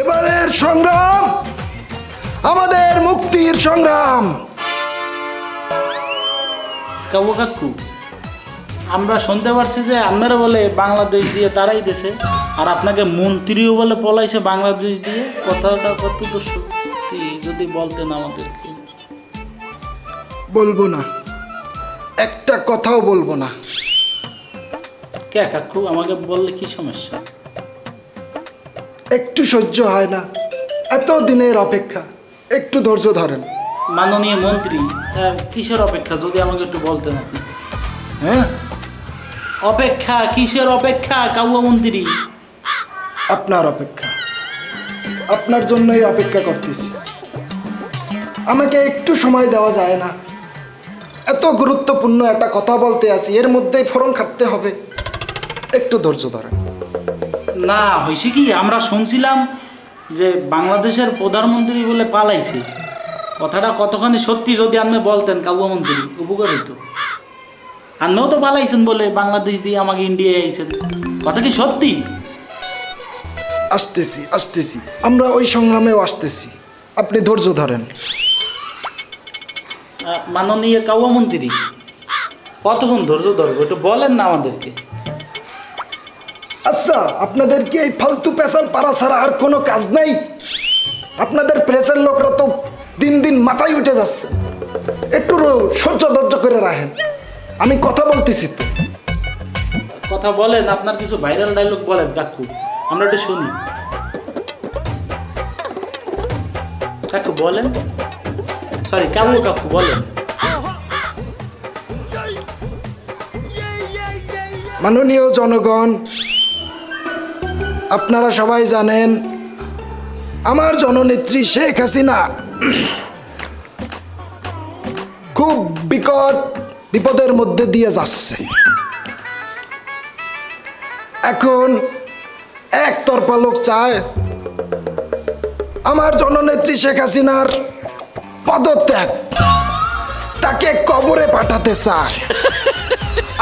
এবারের সংগ্রাম আমাদের মুক্তির সংগ্রাম। কাবু কাকু, আমরা শুনতে পারছি যে আপনারা বলে বাংলাদেশ দিয়ে তারাই দেশে, আর আপনাকে মন্ত্রীও বলে পলাইছে বাংলাদেশ দিয়ে। কথাটা কত তো সত্যি যদি বলতেন আমাদেরকে। বলবো না, একটা কথাও বলবো না। কে কাকু, আমাকে বললে কি সমস্যা? একটু সহ্য হয় না, এত দিনের অপেক্ষা, একটু ধৈর্য ধরেন। মাননীয় মন্ত্রী, কিসের অপেক্ষা যদি আমাকে একটু বলতেন আপনি? হ্যাঁ, অপেক্ষা কিসের অপেক্ষা কাউয়া মন্ত্রী? আপনার অপেক্ষা, আপনার জন্যই অপেক্ষা করতেছি। আমাকে একটু সময় দেওয়া যায় না? এত গুরুত্বপূর্ণ একটা কথা বলতে আসি, এর মধ্যেই ফরম খাটতে হবে। একটু ধৈর্য ধরেন। না, হয়েছে কি, আমরা শুনছিলাম যে বাংলাদেশের প্রধানমন্ত্রী বলে পালাইছে। কথাটা কতখানি সত্যি যদি আপনি বলতেন কাউয়া মন্ত্রী, উপকার হইতো। আপনিও তো পালাইছেন বলে বাংলাদেশ দিয়ে আমাকে ইন্ডিয়ায় আইছেন, কথা কি সত্যি? আসতেছি আসতেছি, আমরা ওই সংগ্রামেও আসতেছি, আপনি ধৈর্য ধরেন। মাননীয় কাউয়া মন্ত্রী, কতক্ষণ ধৈর্য ধরবো একটু বলেন না আমাদেরকে। আচ্ছা, আপনাদের কি এই ফালতু পেশাল পাড়া ছাড়া আর কোনো কাজ নাই? আপনাদের প্রেসের লোকরা তো দিন দিন মাথায় উঠে যাচ্ছে। একটু সহ্য ধৈর্য করে রাখেন, আমি কথা বলতেছি তো। কথা বলেন, আপনার কিছু ভাইরাল ডায়লগ বলেন কাকু, আমরা একটু শুনি। কাকু বলেন, সরি কাকু, কাকু বলেন। মাননীয় জনগণ, আপনারা সবাই জানেন আমার জননেত্রী শেখ হাসিনা খুব বিপদের মধ্যে দিয়ে যাচ্ছে। এখন একতরফা লোক চায় আমার জননেত্রী শেখ হাসিনার পদত্যাগ, তাকে কবরে পাঠাতে চায়।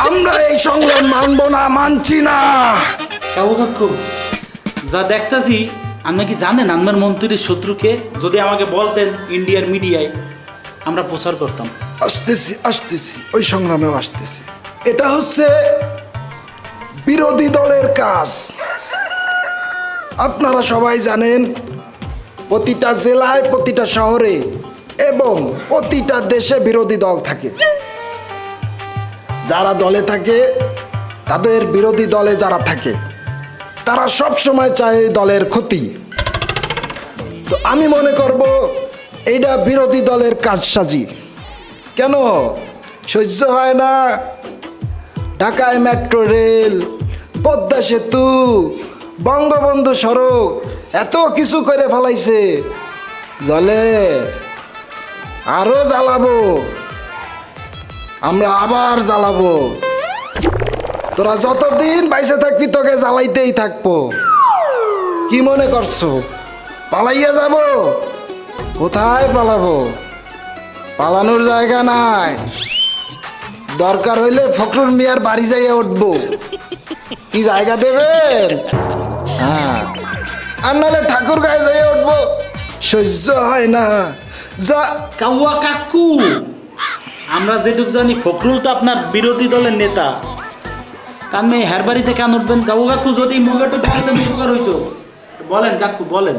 আমরা এই সংগ্রাম মানব না, মানছি না। কাকু কাকু, যা দেখতেছি, আপনি কি জানেন আমার মন্ত্রীর শত্রুকে? যদি আমাকে বলতেন ইন্ডিয়ার মিডিয়ায়, আমরা প্রচার করতাম। আসতেছি আসতেছি, ওই সংগ্রামেও আসতেছি। এটা হচ্ছে বিরোধী দলের কাজ। আপনারা সবাই জানেন প্রতিটা জেলায়, প্রতিটা শহরে এবং প্রতিটা দেশে বিরোধী দল থাকে। যারা দলে থাকে, তাদের বিরোধী দলে যারা থাকে, তারা সব সময় চায় দলের ক্ষতি। তো আমি মনে করব এইটা বিরোধী দলের কারসাজি। কেন সহ্য হয় না? ঢাকায় মেট্রো রেল, পদ্মা সেতু, বঙ্গবন্ধু সড়ক, এত কিছু করে ফেলাইছে। জলে আরো জ্বালাবো, আমরা আবার জ্বালাবো। তোরা যতদিন বাইসে থাকবি তোকে জ্বালাইতেই থাকবো। কি মনে করছো পালাইয়া যাব? কোথায় পালাবো? পালানোর জায়গা নাই। দরকার হইলে ফখরুল মিয়ার বাড়ি যাইয়া উঠবো। কি জায়গা দেবেন? হ্যাঁ, আর নাহলে ঠাকুর গায়ে যাইয়া উঠবো। সহ্য হয় না। যা কাউয়া কাকু, আমরা যেটুক জানি ফখরুল তো আপনার বিরোধী দলের নেতা। কামে হের বাড়িতে কেন উঠবেন কাউয়া কাকু? যদি মগাটা বলতেন উপকার হইতো। বলেন কাকু বলেন।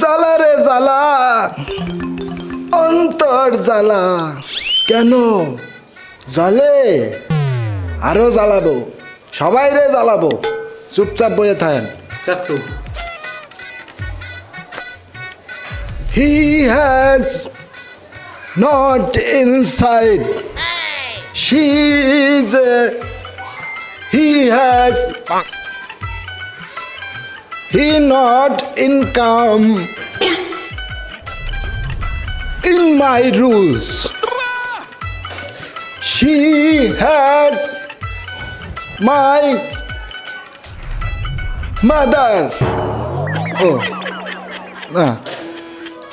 জ্বালা রে জ্বালা, অন্তর জ্বালা। কেন জ্বলে? আরো জ্বালাবো, সবাই রে জ্বালাবো। চুপচাপ বয়ে থাকেন। কাকু, He has not inside. She is he has he not income in my rules. She has my mother. Oh, nah.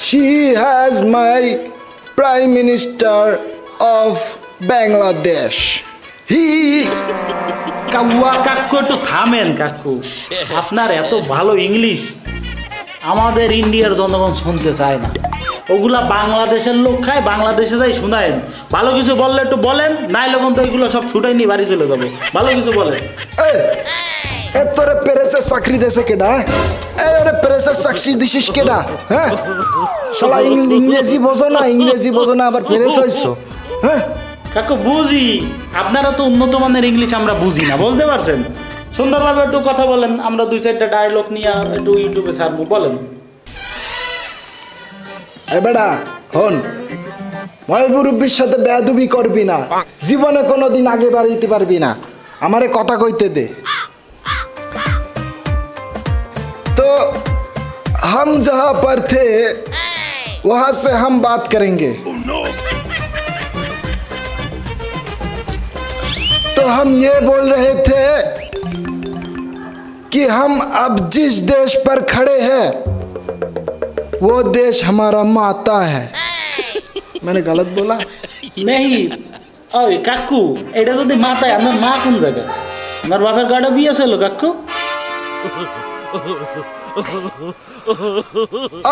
She has my Prime Minister of Bangladesh. He কাউয়া কাকু একটু থামেন কাকু, আপনার এত ভালো ইংলিশ আমাদের ইন্ডিয়ার জনগণ শুনতে চায় না। ওগুলা বাংলাদেশের লোক খায়, বাংলাদেশে যাই শুনায়েন। ভালো কিছু বললে একটু বলেন, নাইলে কিন্তু এগুলো সব ছুটাই নিয়ে বাড়ি চলে যাবো। ভালো কিছু বলেন। এ তোরে প্যারিসে চাকরি দেশে কেডা? এরে প্যারিসে চাকরি দিছিস কেডা? হ্যাঁ শালা ইংরেজি বোঝো না, ইংরেজি বোঝো না, আবার প্যারিস হইছো? হ্যাঁ কাকু বুঝি, আপনারা তো উন্নত মানের ইংলিশ, আমরা বুঝি না, বুঝতে পারছেন? সুন্দরভাবে একটু কথা বলেন, আমরা 2-4টা ডায়লগ নিয়ে একটু ইউটিউবে ছাড়বো, বলেন। এ বেটা হন, ময়বুরুব্বির সাথে বেয়াদবি করবি না, জীবনে কোনোদিন আগে বাড়িতে পারবি না, আমারে কথা কইতে দে। तो हम जहां पर थे वहां से हम बात करेंगे। तो हम ये बोल रहे थे कि हम अब जिस देश पर खड़े हैं वो देश हमारा माता है। मैंने गलत बोला? नहीं, ওই কাকু এটা যদি মাথায়, আমার মা কোন জায়গায়? আমার বাপের গাড়ি বিয়ে ছিল কাকু।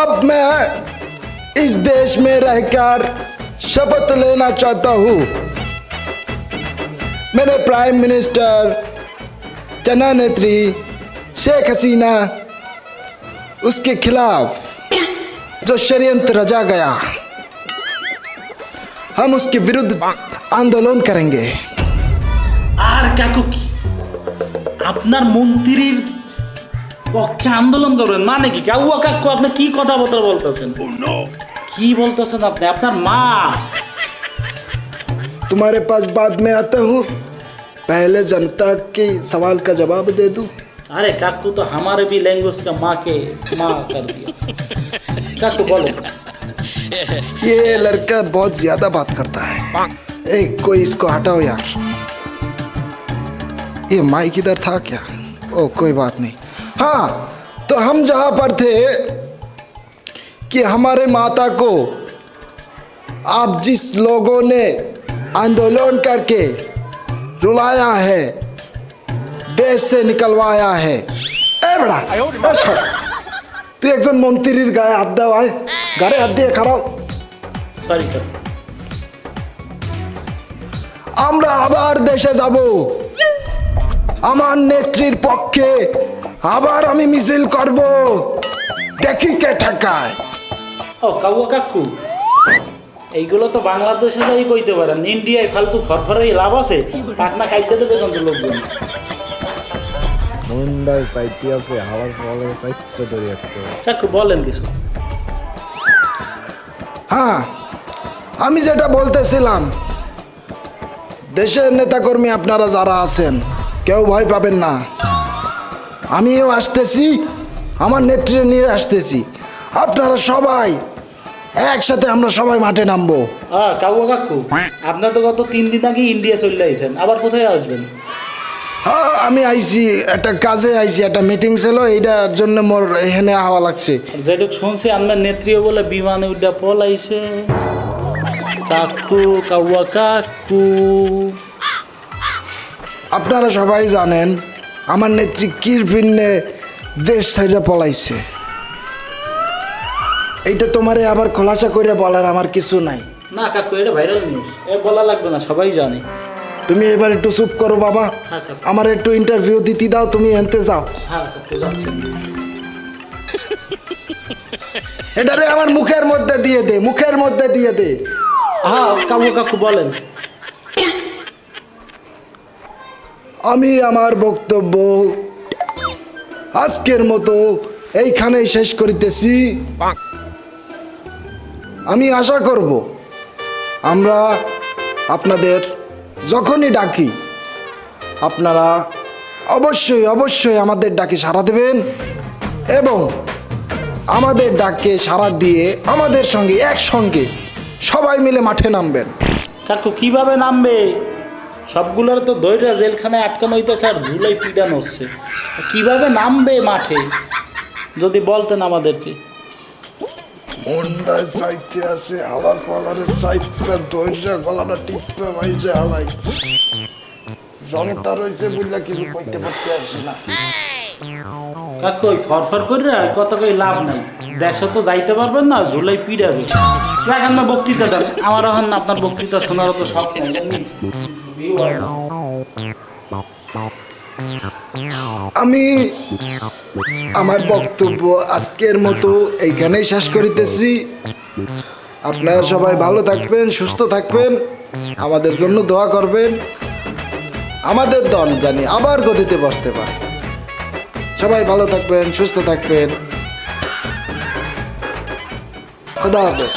अब मैं इस देश में रहकर शपथ लेना चाहता हूँ, मेरे प्राइम मिनिस्टर जना नेत्री शेख हसीना, उसके खिलाफ जो षड्यंत्र रचा गया, हम उसके विरुद्ध आंदोलन करेंगे। আর কাকু কি আপনার মন্ত্রীর পক্ষে আন্দোলন করবেন? মানে কি কাউয়া কাকু, আপনি কি কথাবার্তা বলতেছেন? কি বলতেছেন আপনি? আপনার মা। तुम्हारे पास बाद में आता हूँ, पहले जनता के सवाल का जवाब दे दूँ। अरे काकू तो हमारे भी लैंग्वेज का माँ के माँ कर दिया। काकू बोलो। ये लड़का बहुत ज्यादा बात करता है। ए कोई इसको हटाओ यार। ये माइक इधर था क्या? ओ कोई बात नहीं। हाँ, तो हम जहाँ पर थे कि हमारे माता को आप जिस लोगों ने आंदोलन करके रुलाया है, देश से निकलवाया है। ए बड़ा তুই একজন মন্ত্রীর গায়ে হাত দেওয়া, গায়ে হাত দিয়ে খারাপ। সরি কাকু। আমরা আবার দেশে যাব, আমার নেত্রীর পক্ষে আবার আমি মিছিল করব, দেখি কে ঠেকায়। ও কাউয়া কাকু, এইগুলো তো বাংলাদেশে যাই কইতে পারেন, ইন্ডিয়ায় ফালতু ফরফরাই লাভ আছে, পাকনা খাইতে দেবে কিন্তু লোকজন। মুন্ডায় চাইতে আছে হাওয়ার ফলে চাইতে ধরে একটা কাকু বলেন কিছু। হ্যাঁ, আমি যেটা বলতেছিলাম, দেশের নেতাকর্মী আপনারা যারা আছেন কেউ ভয় পাবেন না, আমিও আসতেছি, আমার নেত্রী নিয়ে আসতেছি, আপনারা সবাই একসাথে আমরা সবাই মাঠে নামবো। কাউয়া কাকু, আপনার তো গত 3 দিন আগে ইন্ডিয়া চলে আইছেন, আবার কোথায় আসবেন? হ্যাঁ আমি আইছি, একটা কাজে আইছি, একটা মিটিং ছিল, এইটার জন্য মোর এখানে হাওয়া লাগছে। যেটুক শুনছি আপনার নেত্রীও বলে বিমানে উঠা পলাইছে। কাকু, কাউয়া কাকু, আপনারা সবাই জানেন আমার নেত্রী কিরপিন্নে দেশ ছাইড়া পলাইছে। এইটা তোমারে আবার খোলাসা করে বলার আমার কিছু নাই। না কাকু, এটা ভাইরাল নিউজ, এ বলা লাগবে না, সবাই জানে। তুমি এবার একটু চুপ করো বাবা, হ্যাঁ কাকু। আমার একটু ইন্টারভিউ দিতে দাও, তুমি এনতে যাও। হ্যাঁ কাকু যাচ্ছে। এটারে আমার মুখের মধ্যে দিয়ে দে, মুখের মধ্যে দিয়ে দে। হ্যাঁ কাকু, কাকু বলেন। আমি আমার বক্তব্য আজকের মতো এইখানেই শেষ করিতেছি। আমি আশা করব আমরা আপনাদের যখনই ডাকি আপনারা অবশ্যই অবশ্যই আমাদের ডাকে সাড়া দেবেন এবং আমাদের ডাকে সাড়া দিয়ে আমাদের সঙ্গে একসঙ্গে সবাই মিলে মাঠে নামবেন। কাকু কিভাবে নামবে? সবগুলোর তো দইটা জেলখানায় আটকানো হইতেছে আর ঝুলাই পিডানো হচ্ছে, কিভাবে নামবে মাঠে যদি বলতেন আমাদেরকে। মন্ডায় চাইতে আছে হাওয়ার পালারে চাইপে দইরা গলাটা টিপে বাইজে হালাই। জনতা রয়েছে বুঝলা কিছু কইতে পারতে আসছি না। কাকু ওই ফরফর করে কত কই লাভ নাই, দেশে তো যাইতে পারবেন না, ঝুলাই পিড়াবে। দেখেন না বক্তৃতা দেন, আমার এখন আপনার বক্তৃতা শোনার তো শখ নাই জানি। আমি আমার বক্তব্য আজকের মতো এইখানেই শেষ করিতেছি। আপনারা সবাই ভালো থাকবেন, সুস্থ থাকবেন, আমাদের জন্য দোয়া করবেন, আমাদের দল জানি আবার গদিতে বসতে পারে। সবাই ভালো থাকবেন, সুস্থ থাকবেন। খোদা হাফেজ।